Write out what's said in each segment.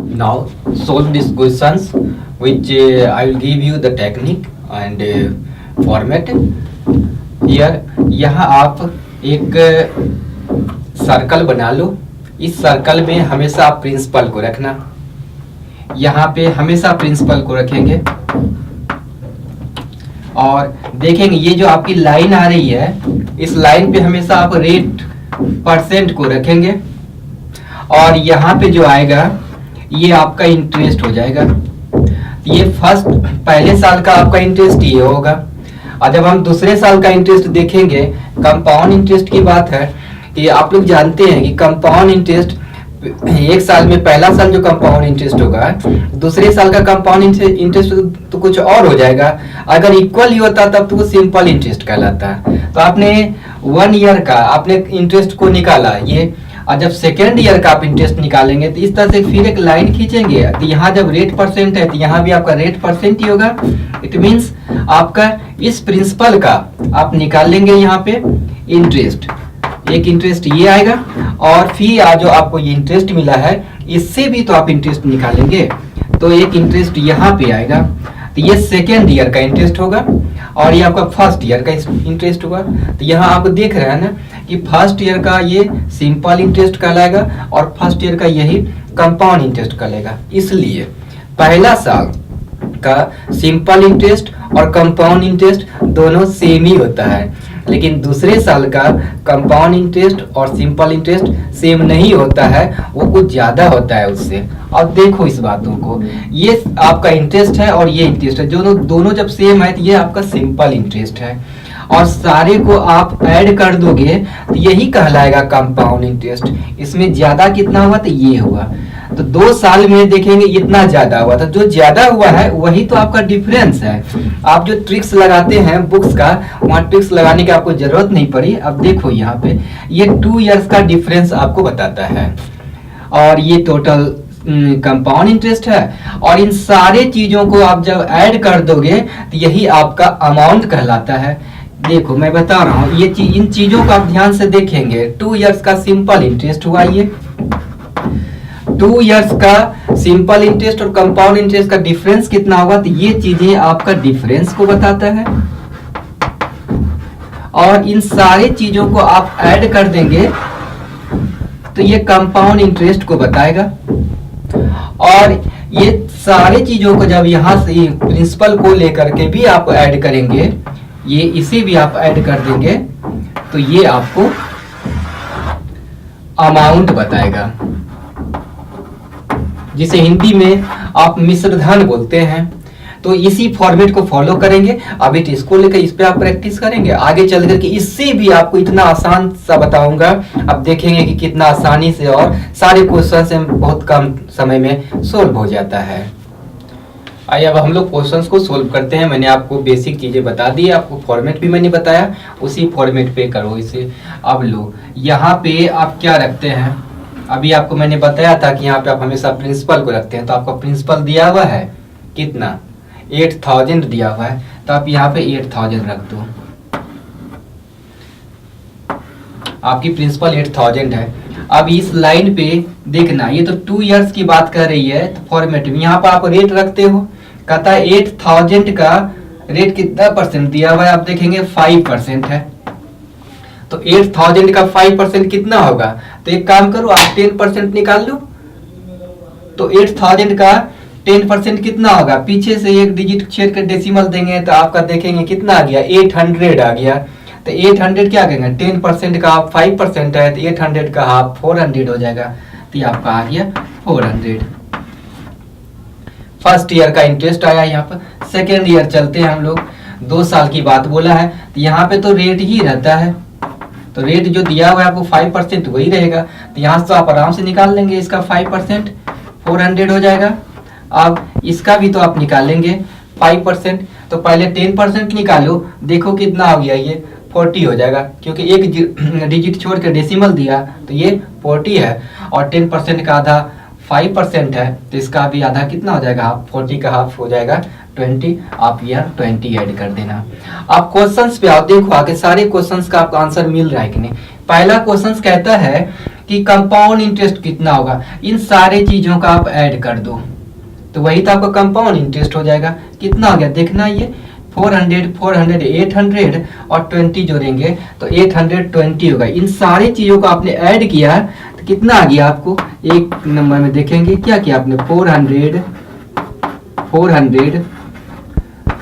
Now solve these questions which I will give you the technique and format. Here यहाँ आप एक circle बना लो. इस सर्कल में हमेशा आप प्रिंसिपल को रखना. यहाँ पे हमेशा प्रिंसिपल को रखेंगे और देखेंगे ये जो आपकी लाइन आ रही है, इस लाइन पे हमेशा आप रेट परसेंट को रखेंगे और यहाँ पे जो आएगा ये आपका इंटरेस्ट हो जाएगा. ये फर्स्ट पहले साल का आपका इंटरेस्ट ये होगा. और जब हम दूसरे साल का इंटरेस्ट देखेंगे, कंपाउंड इंटरेस्ट की बात है कि आप लोग जानते हैं कि कंपाउंड इंटरेस्ट एक साल में पहला साल जो कंपाउंड इंटरेस्ट होगा, दूसरे साल का कंपाउंड इंटरेस्ट तो कुछ और हो जाएगा. अगर इक्वल ही होता तब तो वो सिंपल इंटरेस्ट कहलाता. तो आपने 1 ईयर का आपने इंटरेस्ट को निकाला ये, और जब सेकेंड ईयर का आप इंटरेस्ट निकालेंगे तो इस तरह से फिर एक लाइन खींचेंगे. तो यहाँ जब रेट परसेंट है तो यहाँ भी आपका रेट परसेंट ही होगा. इट मीन्स आपका इस प्रिंसिपल का आप निकाल लेंगे यहाँ पे इंटरेस्ट. एक इंटरेस्ट ये आएगा और फिर जो आपको ये इंटरेस्ट मिला है इससे भी तो आप इंटरेस्ट निकालेंगे. तो एक इंटरेस्ट यहाँ पे आएगा. तो ये सेकेंड ईयर का इंटरेस्ट होगा और ये आपका फर्स्ट ईयर का इंटरेस्ट होगा. तो यहाँ आप देख रहे हैं ना कि फर्स्ट ईयर का ये सिंपल इंटरेस्ट कहलाएगा और फर्स्ट ईयर का यही कंपाउंड इंटरेस्ट कहलाएगा. इसलिए पहला साल का सिंपल इंटरेस्ट और कंपाउंड इंटरेस्ट दोनों सेम ही होता है, लेकिन दूसरे साल का कंपाउंड इंटरेस्ट और सिंपल इंटरेस्ट सेम नहीं होता है, वो कुछ ज्यादा होता है उससे. अब देखो इस बातों को, ये आपका इंटरेस्ट है और ये इंटरेस्ट है, दोनों जब सेम है तो ये आपका सिंपल इंटरेस्ट है और सारे को आप ऐड कर दोगे तो यही कहलाएगा कंपाउंड इंटरेस्ट. इसमें ज्यादा कितना हुआ तो ये हुआ. तो 2 साल में देखेंगे इतना ज्यादा हुआ था. जो ज्यादा हुआ है वही तो आपका डिफरेंस है. आप जो ट्रिक्स लगाते हैं बुक्स का, वहाँ ट्रिक्स लगाने की आपको जरूरत नहीं पड़ी. अब देखो यहाँ पे ये 2 इयर्स का डिफरेंस आपको बताता है और ये टोटल कंपाउंड इंटरेस्ट है. और इन सारे चीजों को आप जब ऐड कर दोगे तो यही आपका अमाउंट कहलाता है. देखो मैं बता रहा हूँ, ये इन चीजों को आप ध्यान से देखेंगे. 2 इयर्स का सिंपल इंटरेस्ट हुआ, ये 2 इयर्स का सिंपल इंटरेस्ट और कंपाउंड इंटरेस्ट का डिफरेंस कितना होगा, तो ये चीजें आपका डिफरेंस को बताता है. और इन सारे चीजों को आप ऐड कर देंगे तो ये कंपाउंड इंटरेस्ट को बताएगा. और ये सारे चीजों को जब यहां से प्रिंसिपल को लेकर के भी आप ऐड करेंगे, ये इसे भी आप ऐड कर देंगे तो ये आपको अमाउंट बताएगा, जिसे हिंदी में आप मिश्रधन बोलते हैं. तो इसी फॉर्मेट को फॉलो करेंगे. अभी इसको लेकर इस पे आप प्रैक्टिस करेंगे. आगे चल करके इससे भी आपको इतना आसान सा बताऊंगा, अब देखेंगे कि कितना आसानी से और सारे क्वेश्चन से बहुत कम समय में सोल्व हो जाता है. आइए अब हम लोग क्वेश्चंस को सोल्व करते हैं. मैंने आपको बेसिक चीजें बता दी, आपको फॉर्मेट भी मैंने बताया, उसी फॉर्मेट पे करो इसे. अब लो यहाँ पे आप क्या रखते हैं, अभी आपको मैंने बताया था कि यहाँ पे आप हमेशा प्रिंसिपल को रखते हैं. तो आपका प्रिंसिपल दिया हुआ है कितना, 8000 दिया हुआ है, तो आप यहाँ पे 8000 रख दो. आपकी प्रिंसिपल 8000 है. अब इस लाइन पे देखना, ये तो 2 इयर्स की बात कर रही है. तो फॉर्मेट में यहाँ पे आप रेट रखते हो, कहता है 8000 का रेट कितना परसेंट दिया हुआ है, आप देखेंगे 5% है. तो 8000 का 5% कितना होगा, तो एक काम करो आप 10% निकाल लो. तो 8000 का 10% कितना होगा, पीछे से एक डिजिट छेड़ कर डेसिमल देंगे तो आपका देखेंगे कितना आ गया, 800 आ गया. तो 800 क्या कहेंगे, 10% का आप 5% है तो 800 का हाफ 400 हो जाएगा. तो ये आपका आ गया 400. फर्स्ट ईयर का इंटरेस्ट आया. यहाँ पर सेकेंड ईयर चलते हैं हम लोग. 2 साल की बात बोला है तो यहाँ पे तो रेट ही रहता है. तो रेट जो दिया हुआ है आपको 5% वही रहेगा. तो यहाँ से आप आराम से निकाल लेंगे. इसका 5% 400 हो जाएगा. अब इसका भी तो आप निकालेंगे 5%. तो पहले 10% निकालो, देखो कितना हो गया, ये 40 हो जाएगा, क्योंकि एक डिजिट छोड़ के डेसिमल दिया तो ये 40 है. और 10% का आधा 5% है, तो इसका भी आधा कितना हो जाएगा, हाफ. 40 का हाफ हो जाएगा 20. आप यहाँ 20 ऐड कर देना. आप क्वेश्चंस पे आओ, देखो आगे सारे क्वेश्चंस का आपको आंसर मिल रहा है कि नहीं. पहला क्वेश्चंस कहता है कि कंपाउंड इंटरेस्ट कितना होगा, इन सारे चीजों का आप ऐड कर दो तो वही तो आपका कंपाउंड इंटरेस्ट हो जाएगा। कितना हो गया देखना, ये 400 400 800 और 20 जोड़ेंगे तो 820 होगा। इन सारी चीजों को आपने ऐड किया तो कितना आ गया आपको, एक नंबर में देखेंगे क्या किया आपने, 400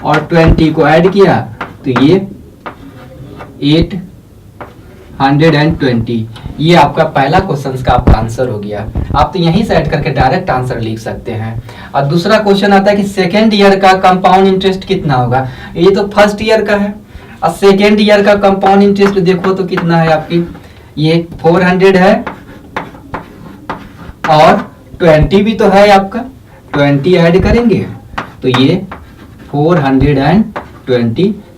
और 20 को ऐड किया तो ये 820। ये आपका पहला क्वेश्चन का आपका आंसर हो गया। आप तो यहीं से ऐड करके डायरेक्ट आंसर लिख सकते हैं। और दूसरा क्वेश्चन आता है कि सेकेंड ईयर का कंपाउंड इंटरेस्ट कितना होगा। ये तो फर्स्ट ईयर का है और सेकेंड ईयर का कंपाउंड इंटरेस्ट देखो तो कितना है आपकी, ये 400 है और 20 भी तो है आपका, 20 ऐड करेंगे तो ये 420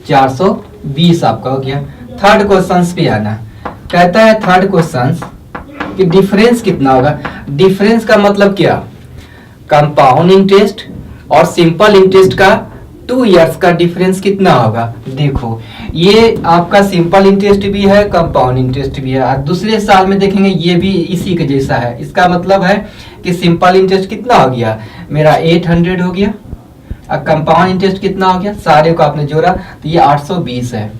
420 आपका हो गया। थर्ड क्वेश्चन पे आना, कहता है थर्ड क्वेश्चन कि डिफरेंस कितना होगा। डिफरेंस का मतलब क्या, कंपाउंड इंटरेस्ट और सिंपल इंटरेस्ट का 2 इयर्स का डिफरेंस कितना होगा। देखो ये आपका सिंपल इंटरेस्ट भी है, कंपाउंड इंटरेस्ट भी है और दूसरे साल में देखेंगे ये भी इसी के जैसा है। इसका मतलब है कि सिंपल इंटरेस्ट कितना हो गया मेरा 800 हो गया और कंपाउंड इंटरेस्ट कितना हो गया, सारे को आपने जोड़ा तो ये 820 है।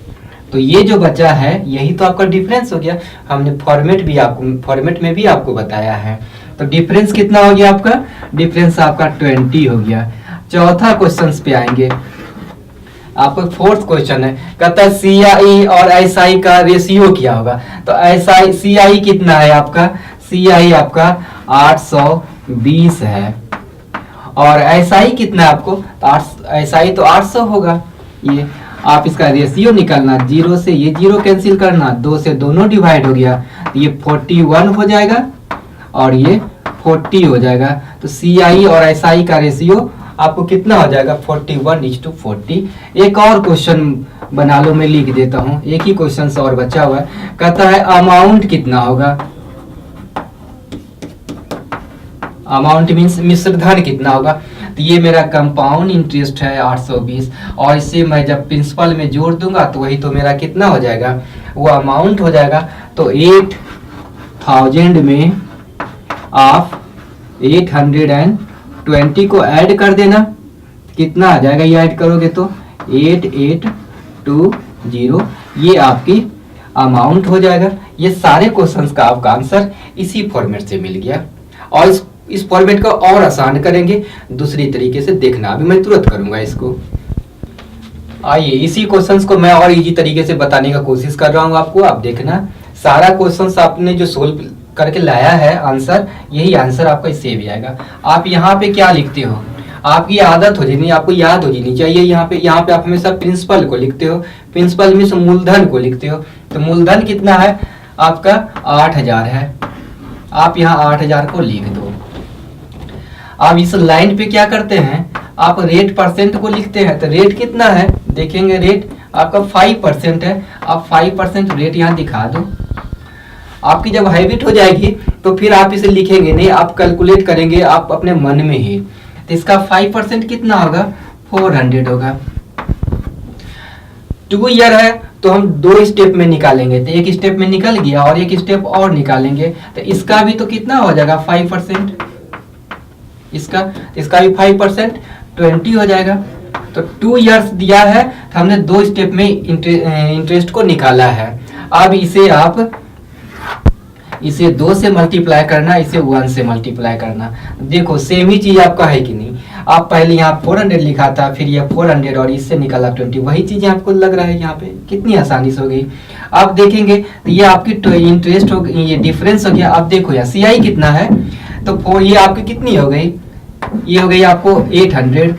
तो ये जो बचा है यही तो आपका डिफरेंस हो गया। हमने फॉर्मेट में भी आपको बताया है। तो डिफरेंस कितना हो गया आपका, डिफरेंस आपका 20 हो गया। चौथा क्वेश्चन पे आएंगे, आपका फोर्थ क्वेश्चन है, कहता है CI और SI का रेशियो क्या होगा। तो CI कितना है आपका, CI आपका 820 है और SI कितना है आपको, SI तो 800 होगा। ये आप इसका रेशियो निकालना, 0 से ये 0 कैंसिल करना, 2 से दोनों डिवाइड हो गया तो ये 41 हो जाएगा और ये 40 हो जाएगा। तो CI और SI का रेशियो आपको कितना हो जाएगा, 41:40। एक और क्वेश्चन बना लो, मैं लिख देता हूँ, एक ही क्वेश्चन और बचा हुआ है। कहता है अमाउंट कितना होगा, अमाउंट मीन्स मिश्र धन कितना होगा। तो ये मेरा कंपाउंड इंटरेस्ट है 820 और इसे मैं जब प्रिंसिपल में जोड़ दूंगा तो वही तो मेरा कितना हो जाएगा, वो अमाउंट हो जाएगा। तो 8000 में आप 820 को ऐड कर देना, कितना आ जाएगा, ये ऐड करोगे तो 8820, ये आपकी अमाउंट हो जाएगा। ये सारे क्वेश्चंस का आपका आंसर इसी फॉर्मेट से मिल गया। और इस फॉर्मेट को और आसान करेंगे दूसरी तरीके से, देखना अभी मैं तुरंत करूंगा इसको। आइए इसी क्वेश्चंस को मैं और इजी तरीके से बताने का कोशिश कर रहा हूं आपको। आप देखना सारा क्वेश्चंस आपने जो सोल्व करके लाया है आंसर, यही आंसर आपका इससे भी आएगा। आप यहाँ पे क्या लिखते हो, आपकी आदत हो जानी, आपको याद हो जानी चाहिए। यहाँ पे आप हमेशा प्रिंसिपल को लिखते हो, प्रिंसिपल में मूलधन को लिखते हो। तो मूलधन कितना है आपका 8000 है, आप यहाँ 8000 को लिख दो। अब इस लाइन पे क्या करते हैं, आप रेट परसेंट को लिखते हैं। तो रेट कितना है देखेंगे, रेट आपका 5% है। आप 5% रेट यहाँ दिखा दो। आपकी जब हैबिट हो जाएगी तो फिर आप इसे लिखेंगे नहीं, आप कैलकुलेट करेंगे आप अपने मन में ही। तो इसका 5% कितना होगा, 400 होगा। 2 ईयर है तो हम 2 स्टेप में निकालेंगे। तो एक स्टेप में निकल गया और एक स्टेप और निकालेंगे तो इसका भी तो कितना हो जाएगा 5%, इसका भी 5% 20 हो जाएगा। तो 2 इयर्स दिया है तो हमने 2 स्टेप में इंटरेस्ट को निकाला है। अब इसे 2 से मल्टीप्लाई करना, इसे 1 से मल्टीप्लाई करना। देखो सेम ही चीज आपका है कि नहीं। आप पहले यहाँ 400 लिखा था, फिर ये 400 और इससे निकाला 20, वही चीजें आपको लग रहा है यहाँ पे, कितनी आसानी से हो गई। आप देखेंगे तो ये आपकी इंटरेस्ट हो गई, ये डिफरेंस हो गया। अब देखो यहाँ CI कितना है, तो ये आपकी कितनी हो गई, ये हो गई आपको 800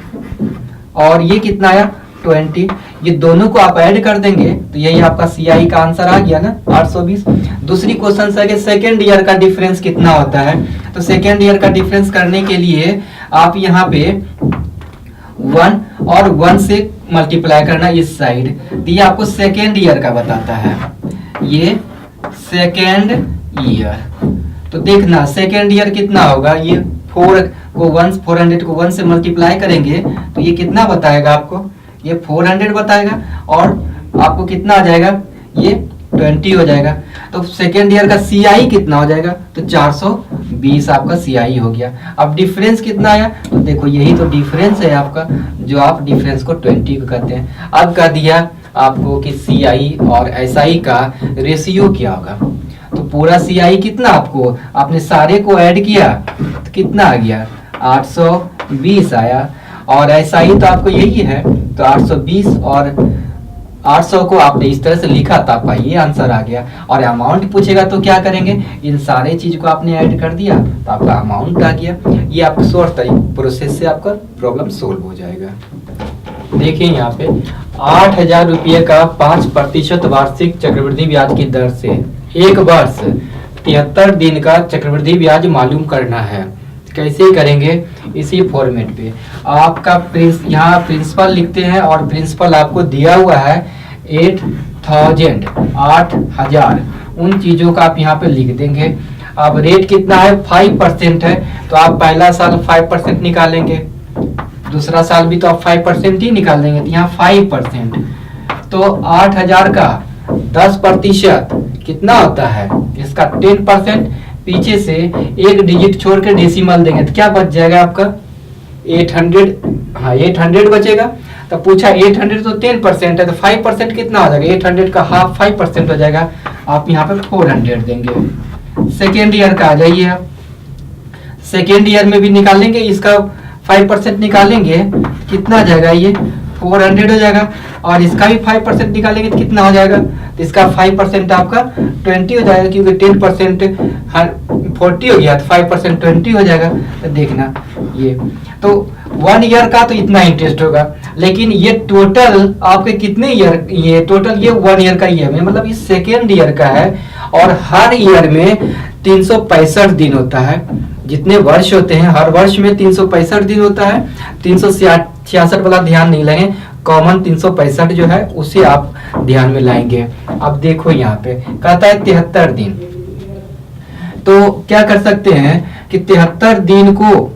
और ये कितना आया 20। ये दोनों को आप ऐड कर देंगे तो यही आपका CI का आंसर आ गया ना 820। दूसरी क्वेश्चन है कि सेकेंड ईयर का डिफरेंस कितना होता है। तो सेकेंड ईयर का डिफरेंस करने के लिए आप यहाँ पे 1 और 1 से मल्टीप्लाई करना इस साइड। तो ये आपको सेकेंड ईयर का बताता है, ये सेकेंड ईयर। तो देखना सेकेंड ईयर कितना होगा, ये 400 को 1 से मल्टीप्लाई करेंगे तो ये कितना बताएगा आपको, ये 400 बताएगा और आपको कितना आ जाएगा, ये 20 हो जाएगा। तो सेकेंड ईयर का CI कितना हो जाएगा, तो 420 आपका CI हो गया। अब डिफरेंस कितना आया, तो देखो यही तो डिफरेंस है आपका, जो आप डिफरेंस को 20 को कहते हैं। अब कह दिया आपको कि CI और SI का रेशियो क्या होगा, तो पूरा CI कितना, आपको आपने सारे को ऐड किया तो कितना आ गया, 820 आया, और SI तो आपको यही है, तो 820 और 800 को आपने इस तरह से लिखा तो आपका ये आंसर आ गया। और अमाउंट पूछेगा तो क्या करेंगे, इन सारे चीज को आपने ऐड कर दिया तो आपका अमाउंट आ गया। ये आपका शॉर्ट प्रोसेस से आपका प्रॉब्लम सोल्व हो जाएगा। देखिए यहाँ पे 8,000 रुपये का 5% वार्षिक चक्रवृद्धि ब्याज की दर से एक वर्ष 73 दिन का चक्रवृद्धि ब्याज मालूम करना है। कैसे करेंगे, इसी फॉर्मेट पे आपका यहाँ प्रिंसिपल लिखते हैं, और प्रिंसिपल आपको दिया हुआ है 8,000 उन चीजों का आप यहाँ पे लिख देंगे। अब रेट कितना है, 5% है, तो आप पहला साल 5% निकालेंगे, दूसरा साल भी तो आप 5% ही निकाल देंगे, तो यहाँ 5%, तो 8,000 का 10% कितना होता है, इसका 10%, पीछे से एक डिजिट छोड़ के डेसिमल देंगे तो क्या बच जाएगा आपका 800, हाँ 800 बचेगा। तो पूछा 800 तो 10% है, तो 5% कितना हो जाएगा, 800 का हाफ 5% हो जाएगा, आप यहाँ पे 400 देंगे। सेकेंड ईयर का आ जाइए आप, सेकेंड ईयर में भी निकालेंगे, इसका 5% निकालेंगे कितना आ जाएगा, ये 400 हो जाएगा, और इसका भी 5% निकालेंगे तो कितना हो जाएगा, तो इसका 5% आपका 20 हो जाएगा, क्योंकि 10% 40 हो गया, तो 5% 20 हो जाएगा। तो देखना ये तो 1 ईयर का तो इतना इंटरेस्ट होगा, लेकिन ये टोटल आपके कितने ईयर, ये टोटल ये 1 ईयर का ईयर में, मतलब ये सेकेंड ईयर का है, और हर ईयर में 365 दिन होता है, जितने वर्ष होते हैं हर वर्ष में 365 दिन होता है। 366 वाला ध्यान नहीं लेंगे, कॉमन 365 जो है उसे आप ध्यान में लाएंगे। अब देखो यहाँ पे कहता है 73 दिन, तो क्या कर सकते हैं कि 73 दिन को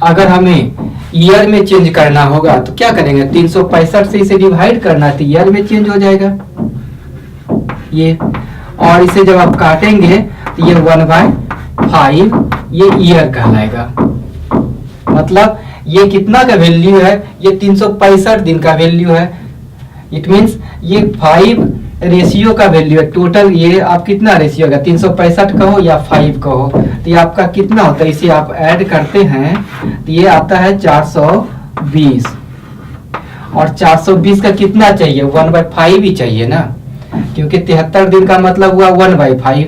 अगर हमें ईयर में चेंज करना होगा तो क्या करेंगे, 365 से इसे डिवाइड करना तो ईयर में चेंज हो जाएगा ये, और इसे जब आप काटेंगे तो ये 1/5 ये ईयर कहलाएगा। मतलब ये कितना का वैल्यू है, ये 365 दिन का वैल्यू है। इट मींस ये 5 रेशियो का वैल्यू है टोटल। ये आप कितना रेशियो होगा, 365 कहो या 5 कहो, तो ये आपका कितना होता है, इसे आप ऐड करते हैं तो ये आता है 420। और 420 का कितना चाहिए, 1/5 ही चाहिए ना, क्योंकि 73 दिन का मतलब हुआ 1/5,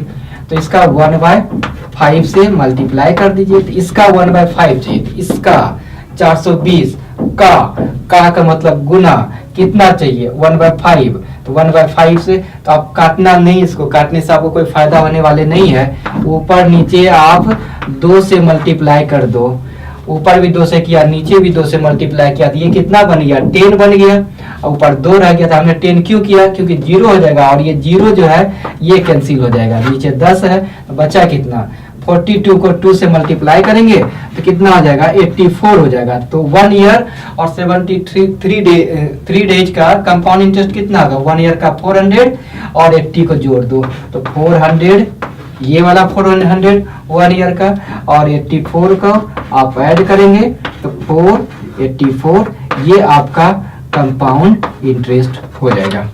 तो इसका 1/5 से मल्टीप्लाई कर दीजिए, तो इसका 1/5 चाहिए, तो इसका 420 का मतलब गुना कितना चाहिए 1/5, तो 1/5 से तो आप काटना नहीं, इसको काटने से आपको कोई फायदा होने वाले नहीं है। ऊपर नीचे आप 2 से मल्टीप्लाई कर दो, ऊपर भी 2 से किया, नीचे भी 2 से मल्टीप्लाई किया, तो ये कितना बन गया 10 बन गया, ऊपर 2 रह गया था। हमने 10 क्यों किया, क्योंकि 0 हो जाएगा, और ये 0 जो है ये कैंसिल हो जाएगा, नीचे 10 है, बचा कितना 42 को 2 से मल्टीप्लाई करेंगे तो कितना आ जाएगा 84 हो जाएगा। तो 1 ईयर और 3 डेज का कंपाउंड इंटरेस्ट कितना होगा, 1 ईयर का 400 और 80 को जोड़ दो तो 400, ये वाला 400 1 ईयर का, और 84 को आप ऐड करेंगे तो 484, ये आपका कंपाउंड इंटरेस्ट हो जाएगा।